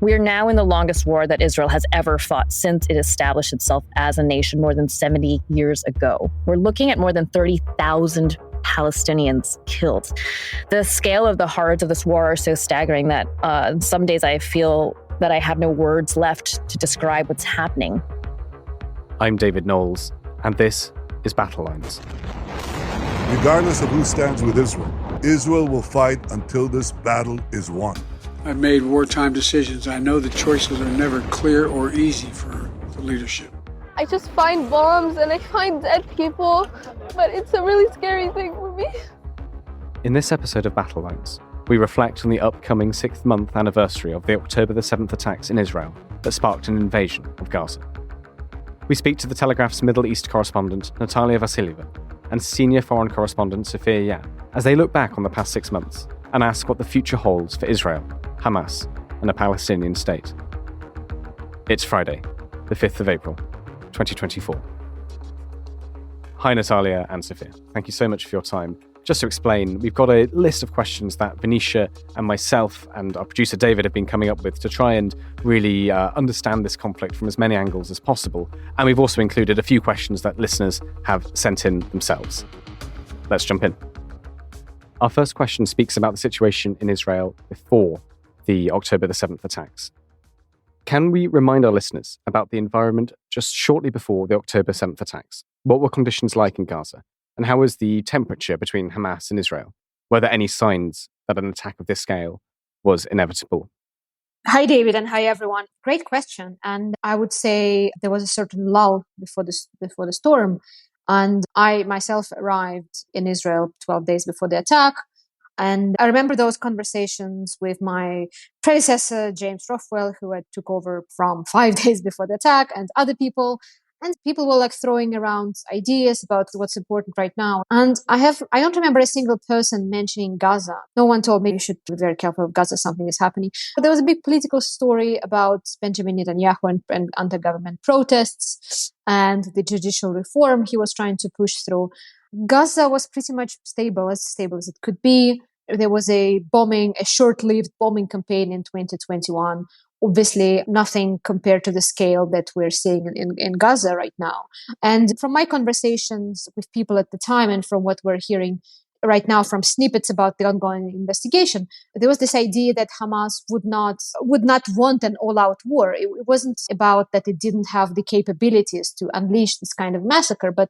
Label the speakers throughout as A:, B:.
A: We are now in the longest war that Israel has ever fought since it established itself as a nation more than 70 years ago. We're looking at more than 30,000 Palestinians killed. The scale of the horrors of this war are so staggering that some days I feel that I have no words left to describe what's happening.
B: I'm David Knowles, and this is Battle Lines.
C: Regardless of who stands with Israel, Israel will fight until this battle is won.
D: I've made wartime decisions. I know the choices are never clear or easy for the leadership.
E: I just find bombs and I find dead people, but it's a really scary thing for me.
B: In this episode of Battle Lines, we reflect on the upcoming 6th-month anniversary of the October the 7th attacks in Israel that sparked an invasion of Gaza. We speak to the Telegraph's Middle East correspondent, Nataliya Vasilyeva, and senior foreign correspondent, Sophia, as they look back on the past 6 months and ask what the future holds for Israel, Hamas, and a Palestinian state. It's Friday, the 5th of April, 2024. Hi, Nataliya and Sophia. Thank you so much for your time. Just to explain, we've got a list of questions that Venetia and myself and our producer David have been coming up with to try and really understand this conflict from as many angles as possible. And we've also included a few questions that listeners have sent in themselves. Let's jump in. Our first question speaks about the situation in Israel before the October the 7th attacks. Can we remind our listeners about the environment just shortly before the October 7th attacks? What were conditions like in Gaza? And how was the temperature between Hamas and Israel? Were there any signs that an attack of this scale was inevitable?
F: Hi, David, and hi, everyone. Great question. And I would say there was a certain lull before the storm. And I myself arrived in Israel 12 days before the attack. And I remember those conversations with my predecessor, James Rothwell, who had took over from 5 days before the attack, and other people. And people were like throwing around ideas about what's important right now. And I don't remember a single person mentioning Gaza. No one told me you should be very careful of Gaza, something is happening. But there was a big political story about Benjamin Netanyahu and anti-government protests and the judicial reform he was trying to push through. Gaza was pretty much stable as it could be. There was a short-lived bombing campaign in 2021. Obviously, nothing compared to the scale that we're seeing in Gaza right now. And from my conversations with people at the time and from what we're hearing right now from snippets about the ongoing investigation, there was this idea that Hamas would not want an all-out war. It wasn't about that it didn't have the capabilities to unleash this kind of massacre, but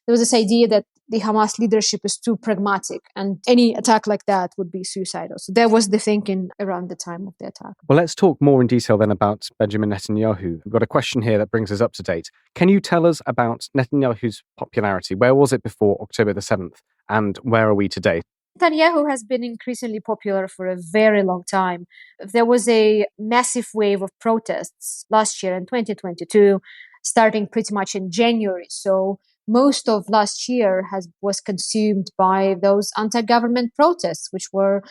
F: there was this idea that the Hamas leadership is too pragmatic and any attack like that would be suicidal. So that was the thinking around the time of the attack.
B: Well, let's talk more in detail then about Benjamin Netanyahu. We've got a question here that brings us up to date. Can you tell us about Netanyahu's popularity? Where was it before October the 7th? And where are we today?
F: Netanyahu has been increasingly popular for a very long time. There was a massive wave of protests last year in 2022, starting pretty much in January. So most of last year was consumed by those anti-government protests, which were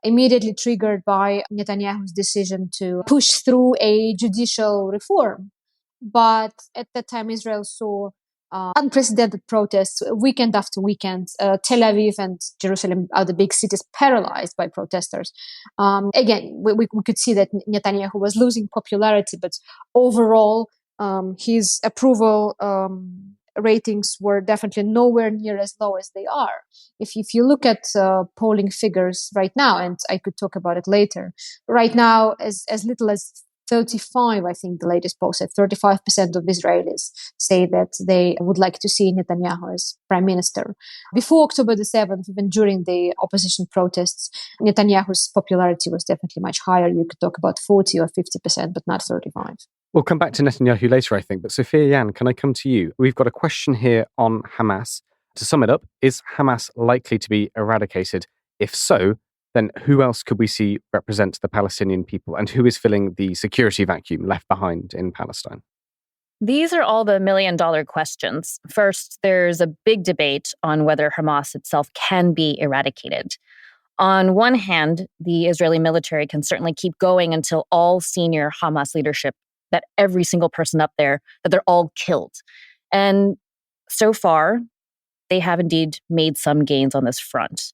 F: immediately triggered by Netanyahu's decision to push through a judicial reform. But at that time, Israel saw unprecedented protests weekend after weekend. Tel Aviv and Jerusalem are the big cities paralyzed by protesters. Again, we could see that Netanyahu was losing popularity, but overall, his approval ratings were definitely nowhere near as low as they are. If you look at polling figures right now, and I could talk about it later, right now, as little as 35, I think the latest poll said 35% of Israelis say that they would like to see Netanyahu as prime minister. Before October the 7th, even during the opposition protests, Netanyahu's popularity was definitely much higher. You could talk about 40 or 50%, but not 35.
B: We'll come back to Netanyahu later, I think. But Sophia, can I come to you? We've got a question here on Hamas. To sum it up, is Hamas likely to be eradicated? If so, then who else could we see represent the Palestinian people, and who is filling the security vacuum left behind in Palestine?
A: These are all the million-dollar questions. First, there's a big debate on whether Hamas itself can be eradicated. On one hand, the Israeli military can certainly keep going until all senior Hamas leadership, that every single person up there, that they're all killed. And so far, they have indeed made some gains on this front.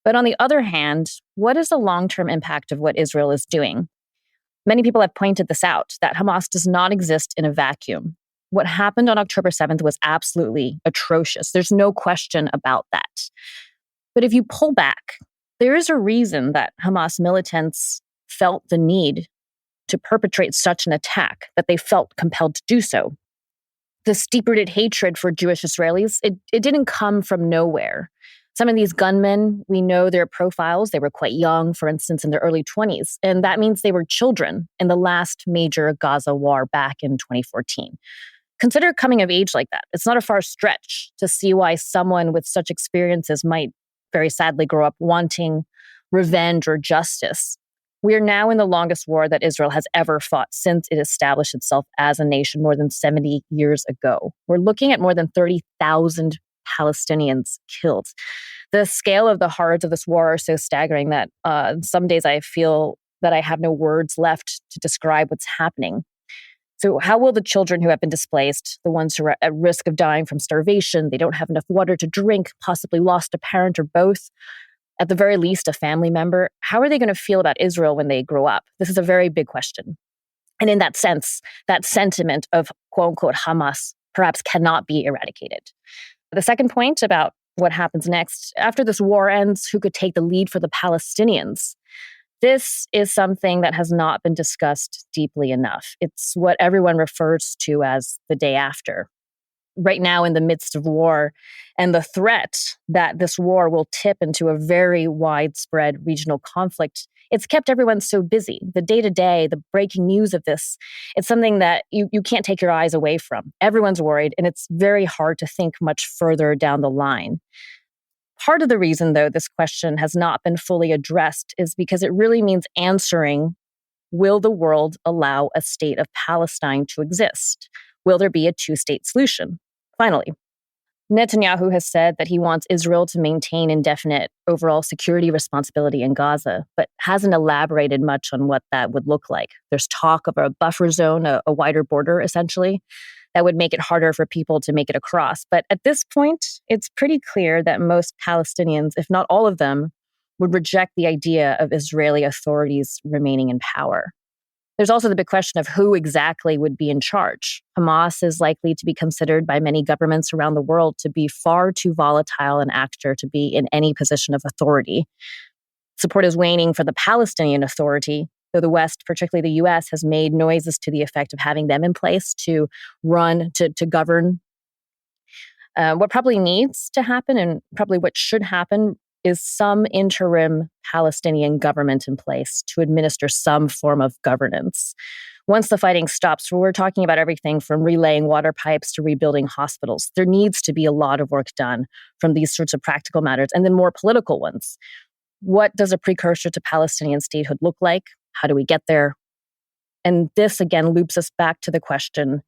A: But on the other hand, what is the long-term impact of what Israel is doing? Many people have pointed this out, that Hamas does not exist in a vacuum. What happened on October 7th was absolutely atrocious. There's no question about that. But if you pull back, there is a reason that Hamas militants felt the need to perpetrate such an attack, that they felt compelled to do so. This deep-rooted hatred for Jewish Israelis, it didn't come from nowhere. Some of these gunmen, we know their profiles. They were quite young, for instance, in their early 20s. And that means they were children in the last major Gaza war back in 2014. Consider coming of age like that. It's not a far stretch to see why someone with such experiences might very sadly grow up wanting revenge or justice. We are now in the longest war that Israel has ever fought since it established itself as a nation more than 70 years ago. We're looking at more than 30,000 Palestinians killed. The scale of the horrors of this war are so staggering that some days I feel that I have no words left to describe what's happening. So how will the children who have been displaced, the ones who are at risk of dying from starvation, they don't have enough water to drink, possibly lost a parent or both, at the very least a family member, how are they going to feel about Israel when they grow up? This is a very big question. And in that sense, that sentiment of quote unquote Hamas perhaps cannot be eradicated. The second point about what happens next, after this war ends, who could take the lead for the Palestinians? This is something that has not been discussed deeply enough. It's what everyone refers to as the day after. Right now, in the midst of war and the threat that this war will tip into a very widespread regional conflict, it's kept everyone so busy. The day-to-day, the breaking news of this, it's something that you can't take your eyes away from. Everyone's worried, and it's very hard to think much further down the line. Part of the reason, though, this question has not been fully addressed is because it really means answering, will the world allow a state of Palestine to exist? Will there be a two-state solution? Finally, Netanyahu has said that he wants Israel to maintain indefinite overall security responsibility in Gaza, but hasn't elaborated much on what that would look like. There's talk of a buffer zone, a wider border, essentially, that would make it harder for people to make it across. But at this point, it's pretty clear that most Palestinians, if not all of them, would reject the idea of Israeli authorities remaining in power. There's also the big question of who exactly would be in charge. Hamas is likely to be considered by many governments around the world to be far too volatile an actor to be in any position of authority. Support is waning for the Palestinian Authority, though the West, particularly the US, has made noises to the effect of having them in place to run, to govern. What probably needs to happen, and probably what should happen, is some interim Palestinian government in place to administer some form of governance. Once the fighting stops, we're talking about everything from relaying water pipes to rebuilding hospitals. There needs to be a lot of work done from these sorts of practical matters, and then more political ones. What does a precursor to Palestinian statehood look like? How do we get there? And this, again, loops us back to the question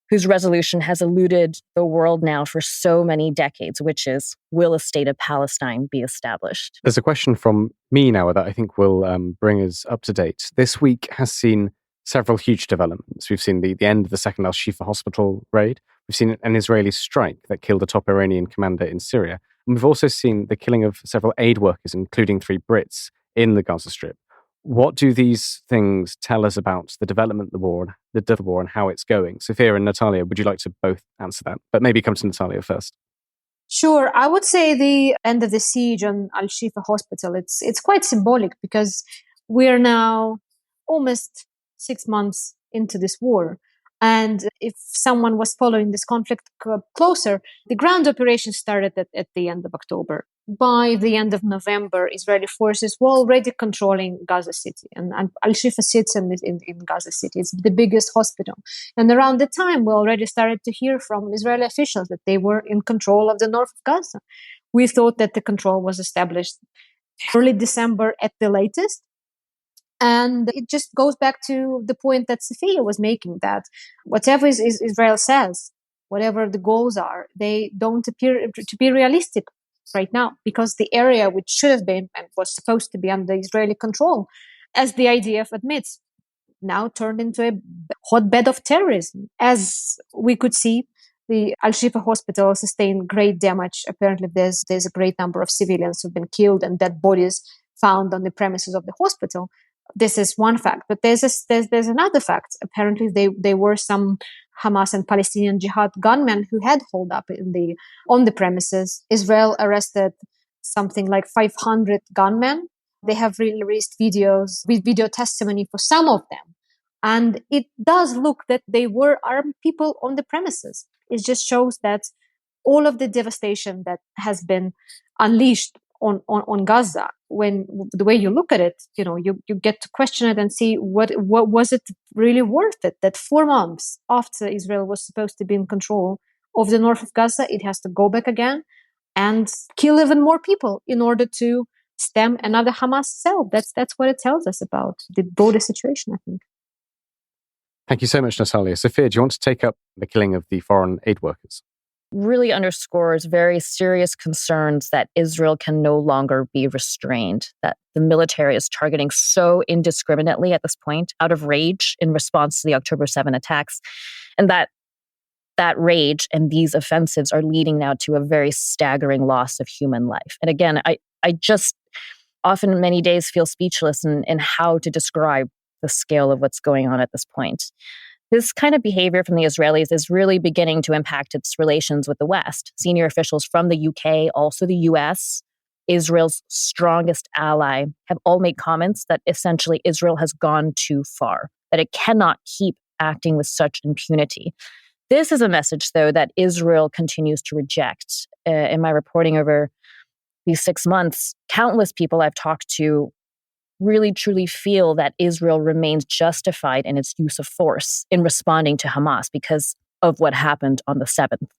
A: whose resolution has eluded the world now for so many decades, which is, will a state of Palestine be established?
B: There's a question from me now that I think will bring us up to date. This week has seen several huge developments. We've seen the end of the second Al-Shifa hospital raid. We've seen an Israeli strike that killed a top Iranian commander in Syria. And we've also seen the killing of several aid workers, including 3 Brits, in the Gaza Strip. What do these things tell us about the development of the war and how it's going? Sophia and Nataliya, would you like to both answer that? But maybe come to Nataliya first.
F: Sure. I would say the end of the siege on Al-Shifa hospital, it's quite symbolic because we're now almost 6 months into this war. And if someone was following this conflict closer, the ground operation started at the end of October. By the end of November, Israeli forces were already controlling Gaza City. And Al-Shifa sits in Gaza City. It's the biggest hospital. And around the time, we already started to hear from Israeli officials that they were in control of the north of Gaza. We thought that the control was established early December at the latest. And it just goes back to the point that Sophia was making, that whatever Israel says, whatever the goals are, they don't appear to be realistic right now, because the area which should have been and was supposed to be under Israeli control, as the IDF admits, now turned into a hotbed of terrorism. As we could see, the Al-Shifa hospital sustained great damage. Apparently, there's a great number of civilians who've been killed and dead bodies found on the premises of the hospital. This is one fact, but there's another fact. Apparently, there were some Hamas and Palestinian Jihad gunmen who had holed up on the premises. Israel arrested something like 500 gunmen. They have released videos with video testimony for some of them, and it does look that they were armed people on the premises. It just shows that all of the devastation that has been unleashed on Gaza, when the way you look at it, you get to question it and see what was it really worth it, that 4 months after Israel was supposed to be in control of the north of Gaza, it has to go back again and kill even more people in order to stem another Hamas cell. That's what it tells us about the broader situation, I think.
B: Thank you so much, Nataliya. Sophia, do you want to take up the killing of the foreign aid workers?
A: Really underscores very serious concerns that Israel can no longer be restrained, that the military is targeting so indiscriminately at this point out of rage in response to the October 7 attacks, and that rage and these offensives are leading now to a very staggering loss of human life. And again, I just often many days feel speechless in how to describe the scale of what's going on at this point. This kind of behavior from the Israelis is really beginning to impact its relations with the West. Senior officials from the UK, also the US, Israel's strongest ally, have all made comments that essentially Israel has gone too far, that it cannot keep acting with such impunity. This is a message, though, that Israel continues to reject. In my reporting over these 6 months, countless people I've talked to really truly feel that Israel remains justified in its use of force in responding to Hamas because of what happened on the 7th.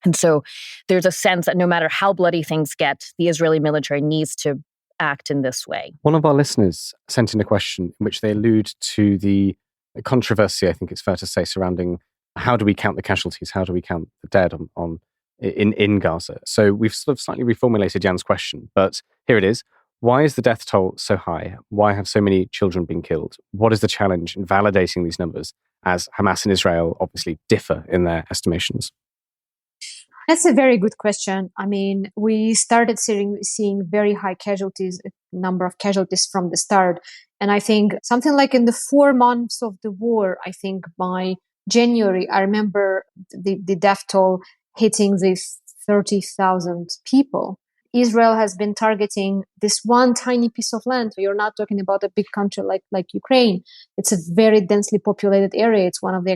A: And so there's a sense that no matter how bloody things get, the Israeli military needs to act in this way.
B: One of our listeners sent in a question in which they allude to the controversy, I think it's fair to say, surrounding how do we count the casualties, how do we count the dead in Gaza. So we've sort of slightly reformulated Jan's question, but here it is. Why is the death toll so high? Why have so many children been killed? What is the challenge in validating these numbers as Hamas and Israel obviously differ in their estimations?
F: That's a very good question. I mean, we started seeing very high casualties, number of casualties from the start. And I think something like in the 4 months of the war, I think by January, I remember the death toll hitting the 30,000 people. Israel has been targeting this one tiny piece of land. You're not talking about a big country like Ukraine. It's a very densely populated area. It's one of the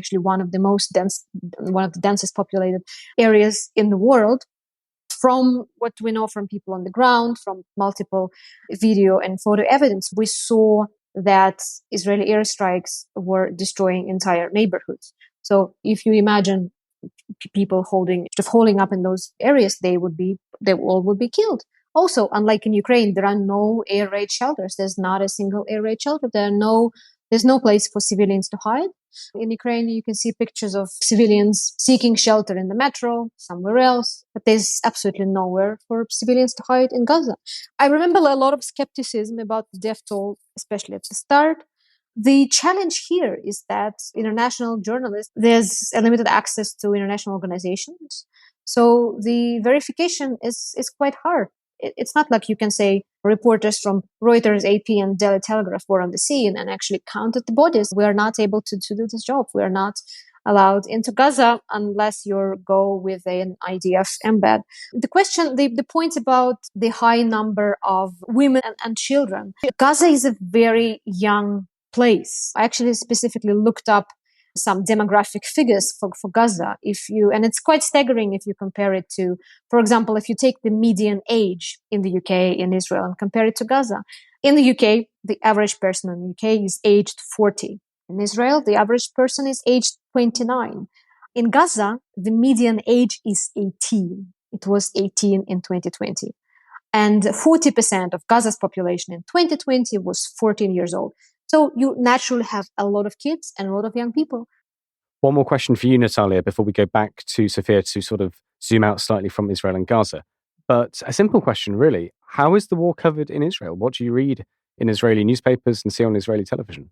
F: densest populated areas in the world. From what we know from people on the ground, from multiple video and photo evidence, we saw that Israeli airstrikes were destroying entire neighborhoods. So if you imagine people holding up in those areas, they all would be killed. Also, unlike in Ukraine, there are no air raid shelters. There's not a single air raid shelter. There's no place for civilians to hide. In Ukraine, you can see pictures of civilians seeking shelter in the metro, somewhere else, but there's absolutely nowhere for civilians to hide in Gaza. I remember a lot of skepticism about the death toll, especially at the start. The challenge here is that international journalists, there's a limited access to international organizations. So the verification is quite hard. It's not like you can say reporters from Reuters, AP, and Daily Telegraph were on the scene and actually counted the bodies. We are not able to do this job. We are not allowed into Gaza unless you go with an IDF embed. The point about the high number of women and children. Gaza is a very young place. I actually specifically looked up some demographic figures for Gaza. And it's quite staggering if you compare it to, for example, if you take the median age in the UK, in Israel, and compare it to Gaza. In the UK, the average person in the UK is aged 40. In Israel, the average person is aged 29. In Gaza, the median age is 18. It was 18 in 2020. And 40% of Gaza's population in 2020 was 14 years old. So you naturally have a lot of kids and a lot of young people.
B: One more question for you, Nataliya, before we go back to Sophia to sort of zoom out slightly from Israel and Gaza. But a simple question, really. How is the war covered in Israel? What do you read in Israeli newspapers and see on Israeli television?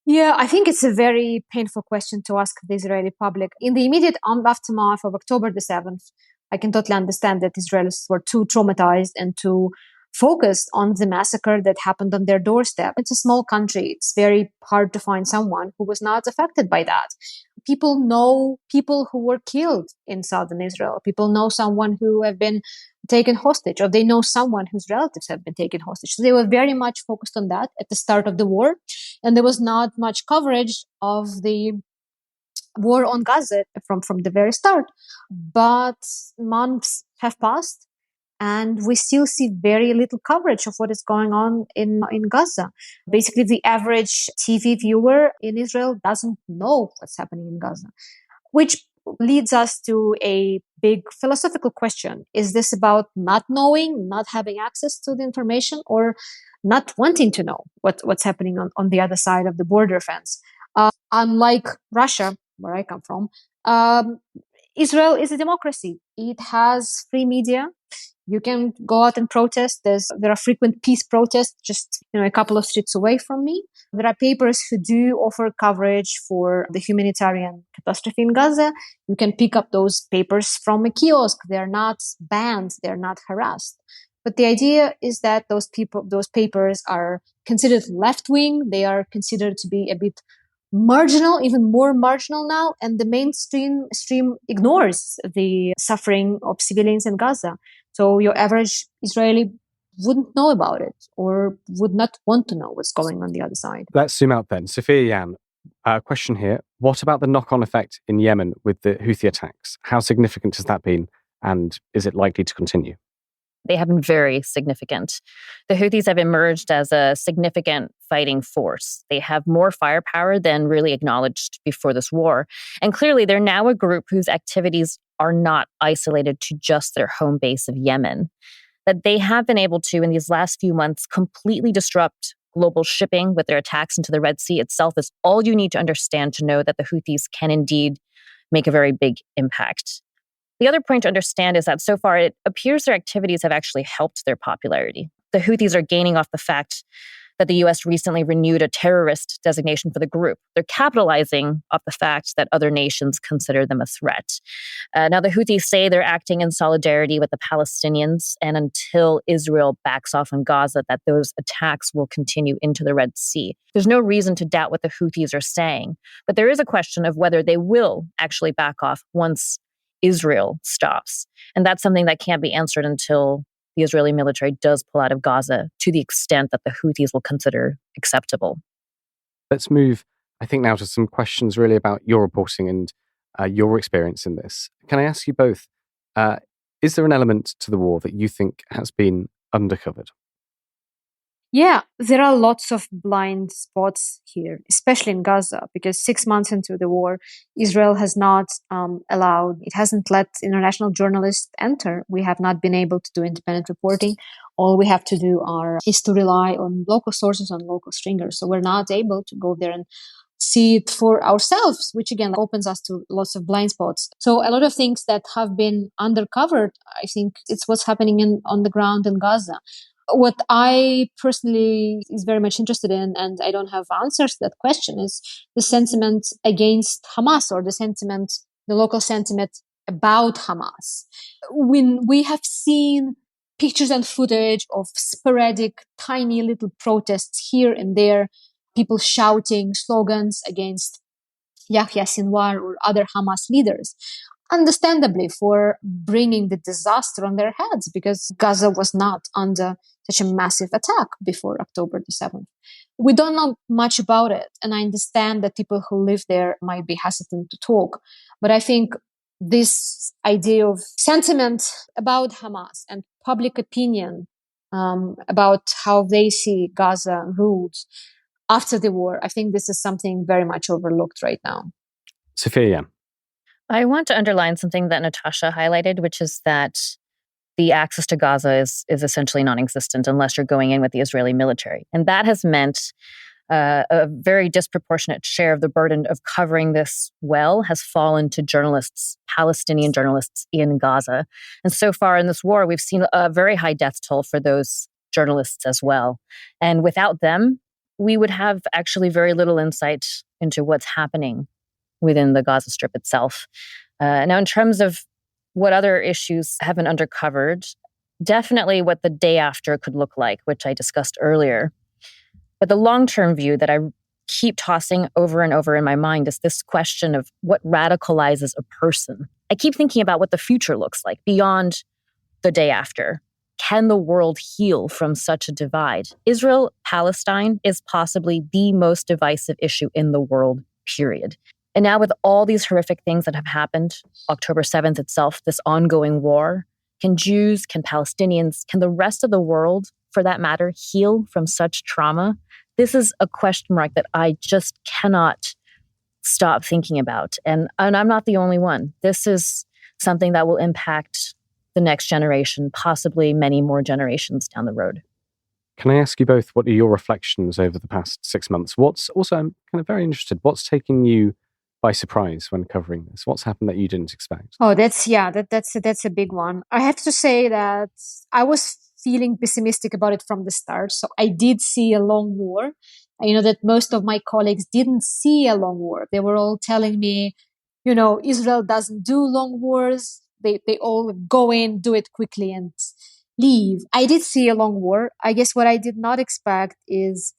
F: Yeah, I think it's a very painful question to ask the Israeli public. In the immediate aftermath of October the 7th, I can totally understand that Israelis were too traumatized and too focused on the massacre that happened on their doorstep. It's a small country. It's very hard to find someone who was not affected by that. People know people who were killed in southern Israel. People know someone who have been taken hostage, or they know someone whose relatives have been taken hostage. So they were very much focused on that at the start of the war. And there was not much coverage of the war on Gaza from the very start. But months have passed, and we still see very little coverage of what is going on in Gaza. Basically, the average TV viewer in Israel doesn't know what's happening in Gaza, which leads us to a big philosophical question. Is this about not knowing, not having access to the information, or not wanting to know what's happening on the other side of the border fence? Unlike Russia, where I come from, Israel is a democracy. It has free media. You can go out and protest. There are frequent peace protests just a couple of streets away from me. There are papers who do offer coverage for the humanitarian catastrophe in Gaza. You can pick up those papers from a kiosk. They're not banned. They're not harassed. But the idea is that those papers are considered left-wing. They are considered to be a bit marginal, even more marginal now, and the mainstream ignores the suffering of civilians in Gaza. So your average Israeli wouldn't know about it, or would not want to know what's going on the other side.
B: Let's zoom out then. Sophia Yan, question here. What about the knock-on effect in Yemen with the Houthi attacks? How significant has that been, and is it likely to continue?
A: They have been very significant. The Houthis have emerged as a significant fighting force. They have more firepower than really acknowledged before this war. And clearly, they're now a group whose activities are not isolated to just their home base of Yemen. That they have been able to, in these last few months, completely disrupt global shipping with their attacks into the Red Sea itself is all you need to understand to know that the Houthis can indeed make a very big impact. The other point to understand is that so far it appears their activities have actually helped their popularity. The Houthis are gaining off the fact that the U.S. recently renewed a terrorist designation for the group. They're capitalizing off the fact that other nations consider them a threat. Now, the Houthis say they're acting in solidarity with the Palestinians, and until Israel backs off on Gaza, that those attacks will continue into the Red Sea. There's no reason to doubt what the Houthis are saying, but there is a question of whether they will actually back off once Israel stops. And that's something that can't be answered until the Israeli military does pull out of Gaza to the extent that the Houthis will consider acceptable.
B: Let's move, I think, now to some questions really about your reporting and your experience in this. Can I ask you both, is there an element to the war that you think has been undercovered?
F: Yeah, there are lots of blind spots here, especially in Gaza, because 6 months into the war, Israel has not it hasn't let international journalists enter. We have not been able to do independent reporting. All we have to do is to rely on local sources, on local stringers. So we're not able to go there and see it for ourselves, which again opens us to lots of blind spots. So a lot of things that have been undercovered, I think it's what's happening on the ground in Gaza. What I personally is very much interested in, and I don't have answers to that question, is the sentiment against Hamas, or the local sentiment about Hamas. When we have seen pictures and footage of sporadic, tiny little protests here and there, people shouting slogans against Yahya Sinwar or other Hamas leaders, understandably for bringing the disaster on their heads, because Gaza was not under such a massive attack before October the 7th. We don't know much about it, and I understand that people who live there might be hesitant to talk, but I think this idea of sentiment about Hamas and public opinion about how they see Gaza ruled after the war, I think this is something very much overlooked right now.
B: Sophia.
A: I want to underline something that Natasha highlighted, which is that the access to Gaza is essentially non-existent unless you're going in with the Israeli military. And that has meant a very disproportionate share of the burden of covering this well has fallen to journalists, Palestinian journalists in Gaza. And so far in this war, we've seen a very high death toll for those journalists as well. And without them, we would have actually very little insight into what's happening within the Gaza Strip itself. Now, in terms of what other issues have been undercovered, definitely what the day after could look like, which I discussed earlier. But the long-term view that I keep tossing over and over in my mind is this question of what radicalizes a person. I keep thinking about what the future looks like beyond the day after. Can the world heal from such a divide? Israel-Palestine is possibly the most divisive issue in the world, period. And now with all these horrific things that have happened, October 7th itself, this ongoing war, can Jews, can Palestinians, can the rest of the world, for that matter, heal from such trauma? This is a question mark that I just cannot stop thinking about. And I'm not the only one. This is something that will impact the next generation, possibly many more generations down the road.
B: Can I ask you both, what are your reflections over the past 6 months? I'm kind of very interested, what's taken you by surprise when covering this? What's happened that you didn't expect?
F: Oh, that's a big one. I have to say that I was feeling pessimistic about it from the start. So I did see a long war. I know that most of my colleagues didn't see a long war. They were all telling me, Israel doesn't do long wars. They all go in, do it quickly and leave. I did see a long war. I guess what I did not expect is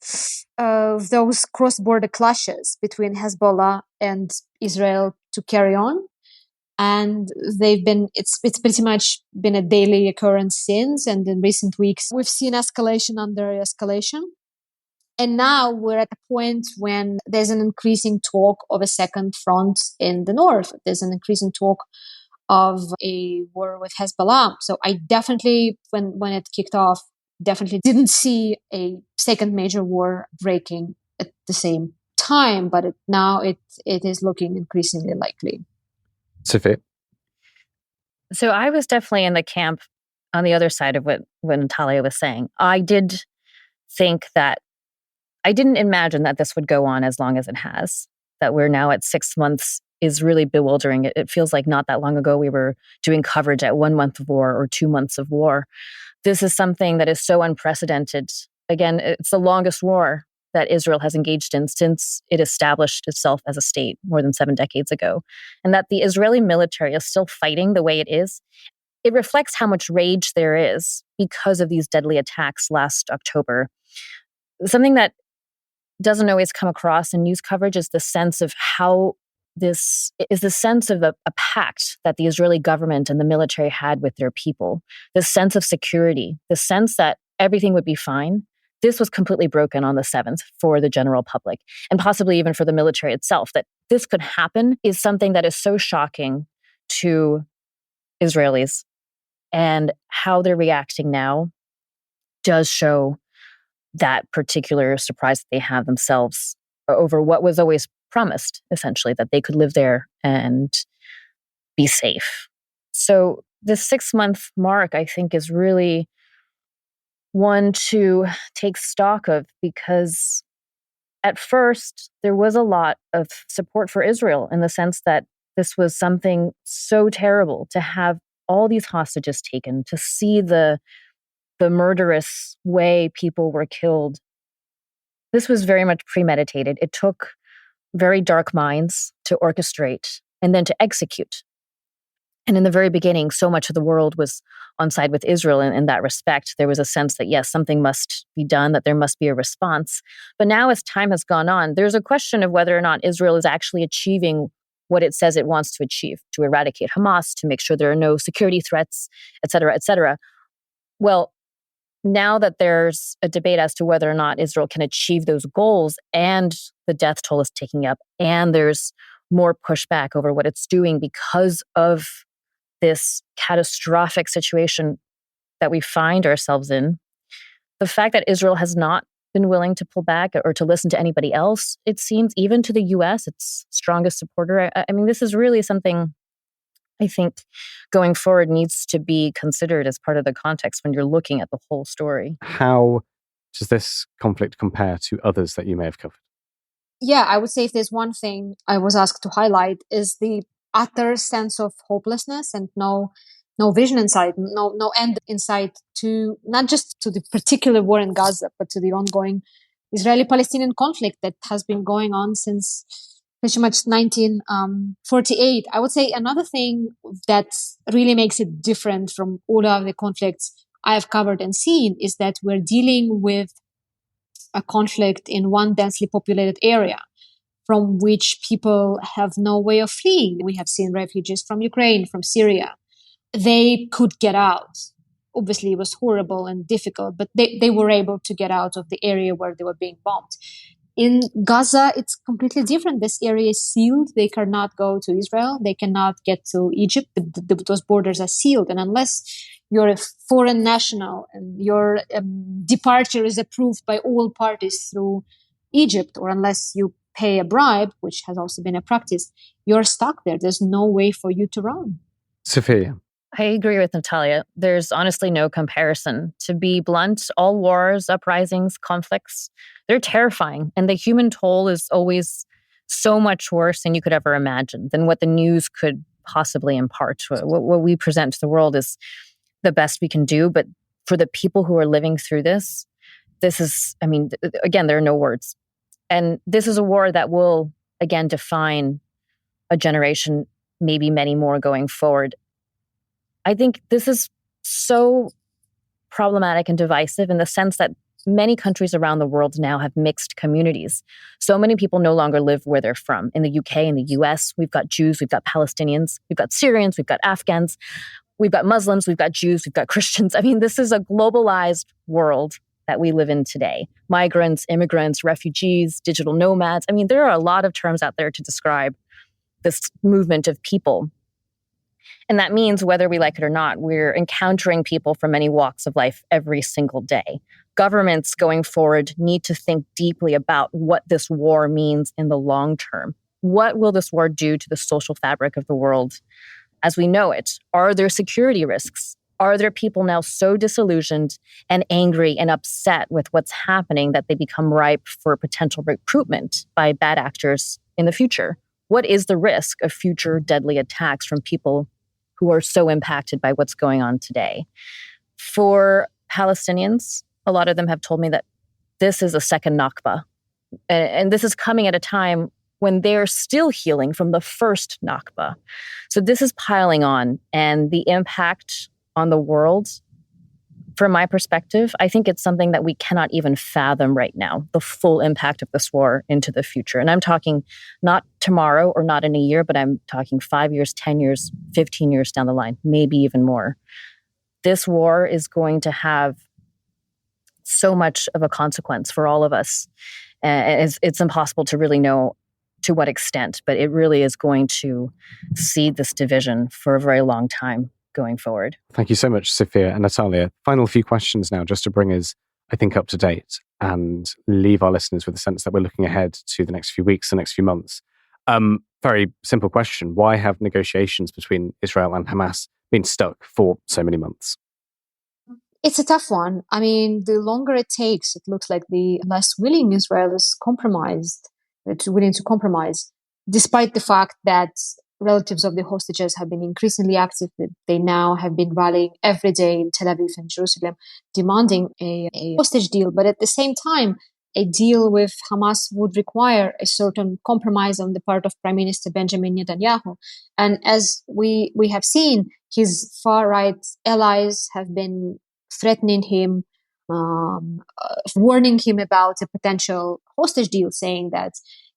F: those cross-border clashes between Hezbollah and Israel to carry on. And it's pretty much been a daily occurrence since. And in recent weeks, we've seen escalation under escalation. And now we're at a point when there's an increasing talk of a second front in the north. There's an increasing talk of a war with Hezbollah. So I definitely, when it kicked off, definitely didn't see a second major war breaking at the same time. But now it is looking increasingly likely.
B: Sophia?
A: So I was definitely in the camp on the other side of what Nataliya was saying. I didn't imagine that this would go on as long as it has. That we're now at 6 months is really bewildering. It feels like not that long ago we were doing coverage at 1 month of war or 2 months of war. This is something that is so unprecedented. Again, it's the longest war that Israel has engaged in since it established itself as a state more than 7 decades ago. And that the Israeli military is still fighting the way it is, it reflects how much rage there is because of these deadly attacks last October. Something that doesn't always come across in news coverage is the sense of how this is the sense of a pact that the Israeli government and the military had with their people, the sense of security, the sense that everything would be fine. This was completely broken on the 7th for the general public and possibly even for the military itself. That this could happen is something that is so shocking to Israelis, and how they're reacting now does show that particular surprise that they have themselves over what was always promised, essentially, that they could live there and be safe. So this 6-month mark, I think, is really one to take stock of, because at first there was a lot of support for Israel in the sense that this was something so terrible to have all these hostages taken, to see the murderous way people were killed. This was very much premeditated. It took very dark minds to orchestrate and then to execute. And in the very beginning, so much of the world was on side with Israel in that respect. There was a sense that, yes, something must be done, that there must be a response. But now as time has gone on, there's a question of whether or not Israel is actually achieving what it says it wants to achieve, to eradicate Hamas, to make sure there are no security threats, et cetera, et cetera. Well, now that there's a debate as to whether or not Israel can achieve those goals, and the death toll is ticking up, and there's more pushback over what it's doing because of this catastrophic situation that we find ourselves in, the fact that Israel has not been willing to pull back or to listen to anybody else, it seems, even to the U.S., its strongest supporter. I mean, this is really something I think going forward needs to be considered as part of the context when you're looking at the whole story.
B: How does this conflict compare to others that you may have covered?
F: Yeah, I would say if there's one thing I was asked to highlight is the utter sense of hopelessness and no vision in sight, no end in sight, to not just to the particular war in Gaza, but to the ongoing Israeli-Palestinian conflict that has been going on since pretty much 1948. I would say another thing that really makes it different from all of the conflicts I have covered and seen is that we're dealing with a conflict in one densely populated area from which people have no way of fleeing. We have seen refugees from Ukraine, from Syria. They could get out. Obviously, it was horrible and difficult, but they were able to get out of the area where they were being bombed. In Gaza, it's completely different. This area is sealed. They cannot go to Israel. They cannot get to Egypt. Those borders are sealed. And unless you're a foreign national and your departure is approved by all parties through Egypt, or unless you pay a bribe, which has also been a practice, you're stuck there. There's no way for you to run.
B: Sophia.
A: I agree with Nataliya. There's honestly no comparison. To be blunt, all wars, uprisings, conflicts, they're terrifying. And the human toll is always so much worse than you could ever imagine, than what the news could possibly impart. What we present to the world is the best we can do. But for the people who are living through this is, again, there are no words. And this is a war that will, again, define a generation, maybe many more going forward. I think this is so problematic and divisive in the sense that many countries around the world now have mixed communities. So many people no longer live where they're from. In the UK, in the US, we've got Jews, we've got Palestinians, we've got Syrians, we've got Afghans, we've got Muslims, we've got Jews, we've got Christians. This is a globalized world that we live in today. Migrants, immigrants, refugees, digital nomads. There are a lot of terms out there to describe this movement of people. And that means whether we like it or not, we're encountering people from many walks of life every single day. Governments going forward need to think deeply about what this war means in the long term. What will this war do to the social fabric of the world as we know it? Are there security risks? Are there people now so disillusioned and angry and upset with what's happening that they become ripe for potential recruitment by bad actors in the future? What is the risk of future deadly attacks from people who are so impacted by what's going on today? For Palestinians, a lot of them have told me that this is a second Nakba. And this is coming at a time when they're still healing from the first Nakba. So this is piling on, and the impact on the world, from my perspective, I think it's something that we cannot even fathom right now, the full impact of this war into the future. And I'm talking not tomorrow or not in a year, but I'm talking 5 years, 10 years, 15 years down the line, maybe even more. This war is going to have so much of a consequence for all of us. And it's impossible to really know to what extent, but it really is going to seed this division for a very long time going forward.
B: Thank you so much, Sophia and Nataliya. Final few questions now, just to bring us, I think, up to date and leave our listeners with a sense that we're looking ahead to the next few weeks, the next few months. Very simple question. Why have negotiations between Israel and Hamas been stuck for so many months?
F: It's a tough one. The longer it takes, it looks like the less willing Israel is willing to compromise, despite the fact that relatives of the hostages have been increasingly active. They now have been rallying every day in Tel Aviv and Jerusalem, demanding a hostage deal. But at the same time, a deal with Hamas would require a certain compromise on the part of Prime Minister Benjamin Netanyahu. And as we have seen, his far-right allies have been threatening him, warning him about a potential hostage deal, saying that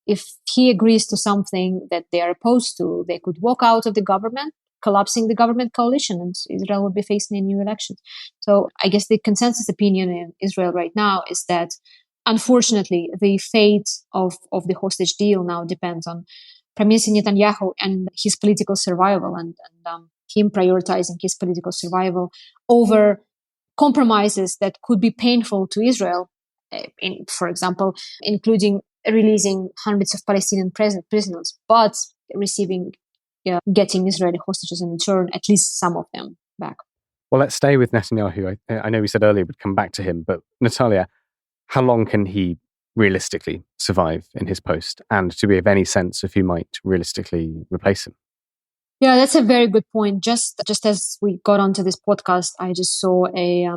F: if he agrees to something that they are opposed to, they could walk out of the government, collapsing the government coalition, and Israel would be facing a new election. So I guess the consensus opinion in Israel right now is that, unfortunately, the fate of the hostage deal now depends on Prime Minister Netanyahu and his political survival, and him prioritizing his political survival over compromises that could be painful to Israel, for example, including releasing hundreds of Palestinian prisoners, but getting Israeli hostages in return, at least some of them back.
B: Well, let's stay with Netanyahu. I know we said earlier we'd come back to him, but Nataliya, how long can he realistically survive in his post? And do we have any sense of who might realistically replace him?
F: Yeah, that's a very good point. Just as we got onto this podcast, I just saw a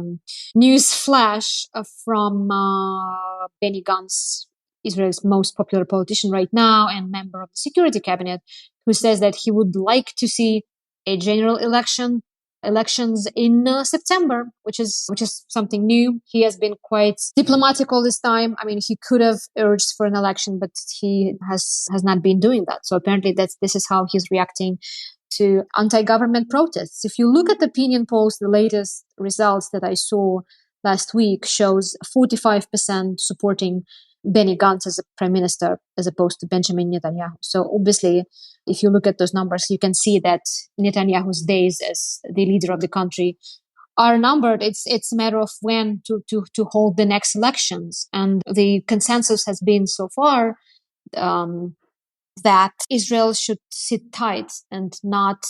F: news flash from Benny Gantz, Israel's most popular politician right now and member of the security cabinet, who says that he would like to see a general election elections in September, which is something new. He has been quite diplomatic all this time. I mean, he could have urged for an election, but he has not been doing that. So apparently this is how he's reacting to anti-government protests. If you look at the opinion polls, the latest results that I saw last week shows 45% supporting Benny Gantz as a prime minister as opposed to Benjamin Netanyahu. So obviously, if you look at those numbers, you can see that Netanyahu's days as the leader of the country are numbered. It's a matter of when to hold the next elections. And the consensus has been so far that Israel should sit tight and not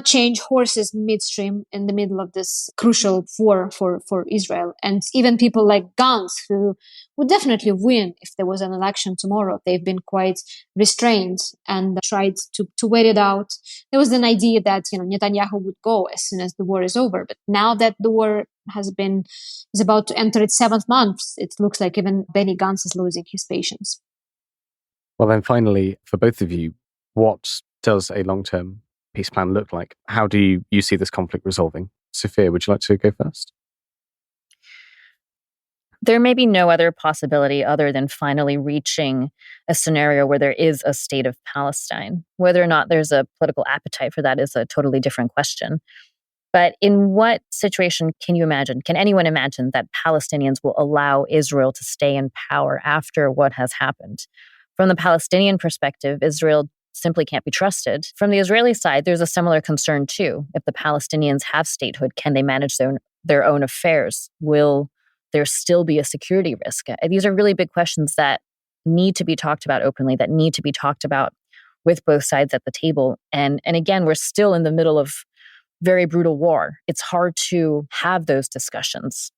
F: change horses midstream in the middle of this crucial war for Israel. And even people like Gantz, who would definitely win if there was an election tomorrow, they've been quite restrained and tried to wait it out. There was an idea that Netanyahu would go as soon as the war is over, but now that the war is about to enter its 7th month, it looks like even Benny Gantz is losing his patience.
B: Well, then finally, for both of you, what does a long-term peace plan look like? How do you see this conflict resolving? Sophia, would you like to go first?
A: There may be no other possibility other than finally reaching a scenario where there is a state of Palestine. Whether or not there's a political appetite for that is a totally different question. But in what situation can anyone imagine that Palestinians will allow Israel to stay in power after what has happened? From the Palestinian perspective, Israel simply can't be trusted. From the Israeli side, there's a similar concern too. If the Palestinians have statehood, can they manage their own affairs? Will there still be a security risk? These are really big questions that need to be talked about openly, that need to be talked about with both sides at the table. And again, we're still in the middle of very brutal war. It's hard to have those discussions.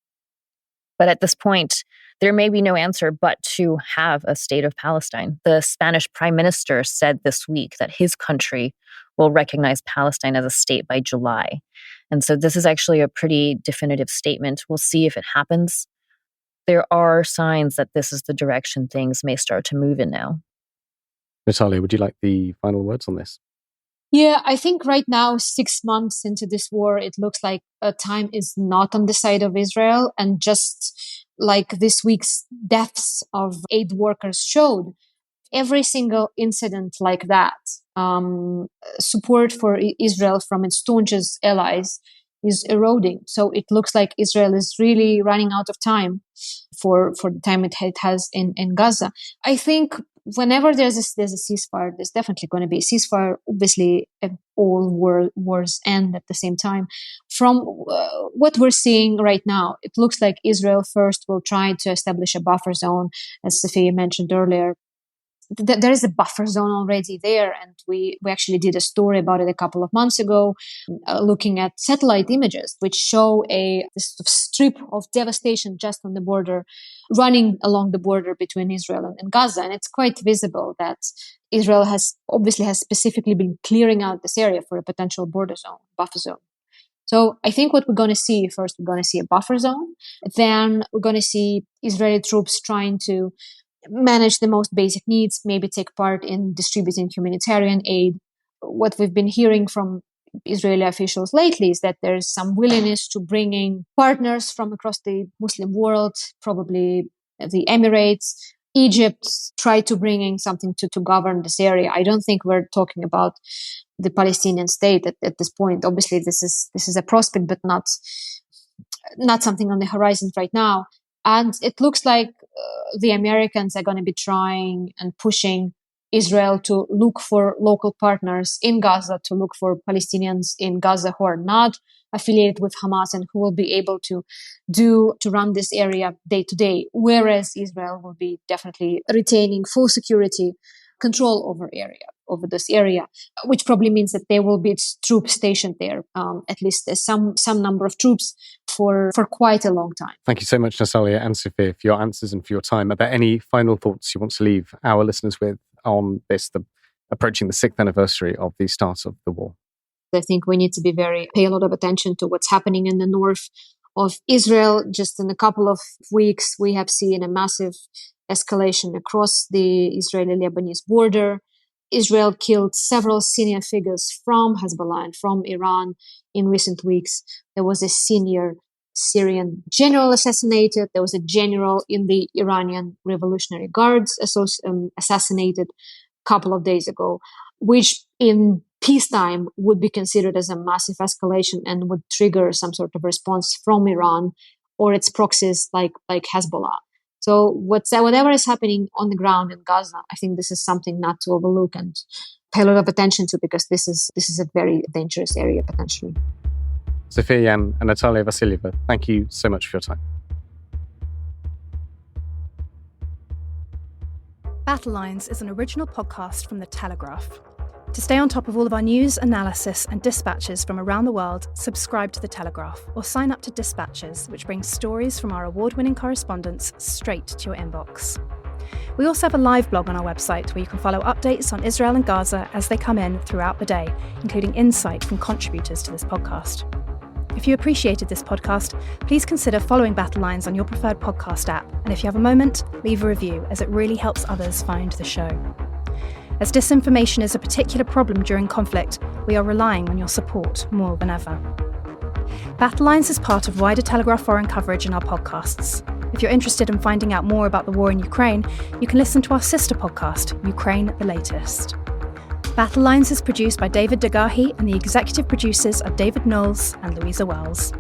A: But at this point, there may be no answer but to have a state of Palestine. The Spanish prime minister said this week that his country will recognize Palestine as a state by July. And so this is actually a pretty definitive statement. We'll see if it happens. There are signs that this is the direction things may start to move in now.
B: Nataliya, would you like the final words on this?
F: Yeah, I think right now, 6 months into this war, it looks like time is not on the side of Israel. And just like this week's deaths of aid workers showed, every single incident like that, support for Israel from its staunchest allies is eroding. So it looks like Israel is really running out of time for the time it has in Gaza. I think whenever there's a ceasefire, there's definitely going to be a ceasefire. Obviously, all wars end at the same time. From what we're seeing right now, it looks like Israel first will try to establish a buffer zone, as Sophia mentioned earlier. There is a buffer zone already there, and we actually did a story about it a couple of months ago, looking at satellite images which show this strip of devastation just on the border, running along the border between Israel and Gaza, and it's quite visible that Israel has specifically been clearing out this area for a potential buffer zone. So I think what we're going to see first, we're going to see a buffer zone, then we're going to see Israeli troops trying to manage the most basic needs, maybe take part in distributing humanitarian aid. What we've been hearing from Israeli officials lately is that there's some willingness to bring in partners from across the Muslim world, probably the Emirates, Egypt, try to bring in something to govern this area. I don't think we're talking about the Palestinian state at this point. Obviously, this is a prospect, but not something on the horizon right now. And it looks like the Americans are going to be trying and pushing Israel to look for local partners in Gaza, to look for Palestinians in Gaza who are not affiliated with Hamas and who will be able to run this area day to day, whereas Israel will be definitely retaining full security control over this area, which probably means that there will be troops stationed there, at least some number of troops for quite a long time.
B: Thank you so much, Nataliya and Sophia, for your answers and for your time. Are there any final thoughts you want to leave our listeners with on this, approaching the 6th anniversary of the start of the war?
F: I think we need to pay a lot of attention to what's happening in the north of Israel. Just in a couple of weeks, we have seen a massive escalation across the Israeli-Lebanese border. Israel killed several senior figures from Hezbollah and from Iran in recent weeks. There was a senior Syrian general assassinated. There was a general in the Iranian Revolutionary Guards assassinated a couple of days ago, which in peacetime would be considered as a massive escalation and would trigger some sort of response from Iran or its proxies like Hezbollah. So whatever is happening on the ground in Gaza, I think this is something not to overlook and pay a lot of attention to, because this is a very dangerous area potentially.
B: Sophia and Nataliya Vasilyeva, thank you so much for your time.
G: Battle Lines is an original podcast from The Telegraph. To stay on top of all of our news, analysis, and dispatches from around the world, subscribe to The Telegraph or sign up to Dispatches, which brings stories from our award-winning correspondents straight to your inbox. We also have a live blog on our website where you can follow updates on Israel and Gaza as they come in throughout the day, including insight from contributors to this podcast. If you appreciated this podcast, please consider following Battle Lines on your preferred podcast app, and if you have a moment, leave a review, as it really helps others find the show. As disinformation is a particular problem during conflict, we are relying on your support more than ever. Battle Lines is part of wider Telegraph foreign coverage in our podcasts. If you're interested in finding out more about the war in Ukraine, you can listen to our sister podcast, Ukraine the Latest. Battle Lines is produced by David Dagahi, and the executive producers are David Knowles and Louisa Wells.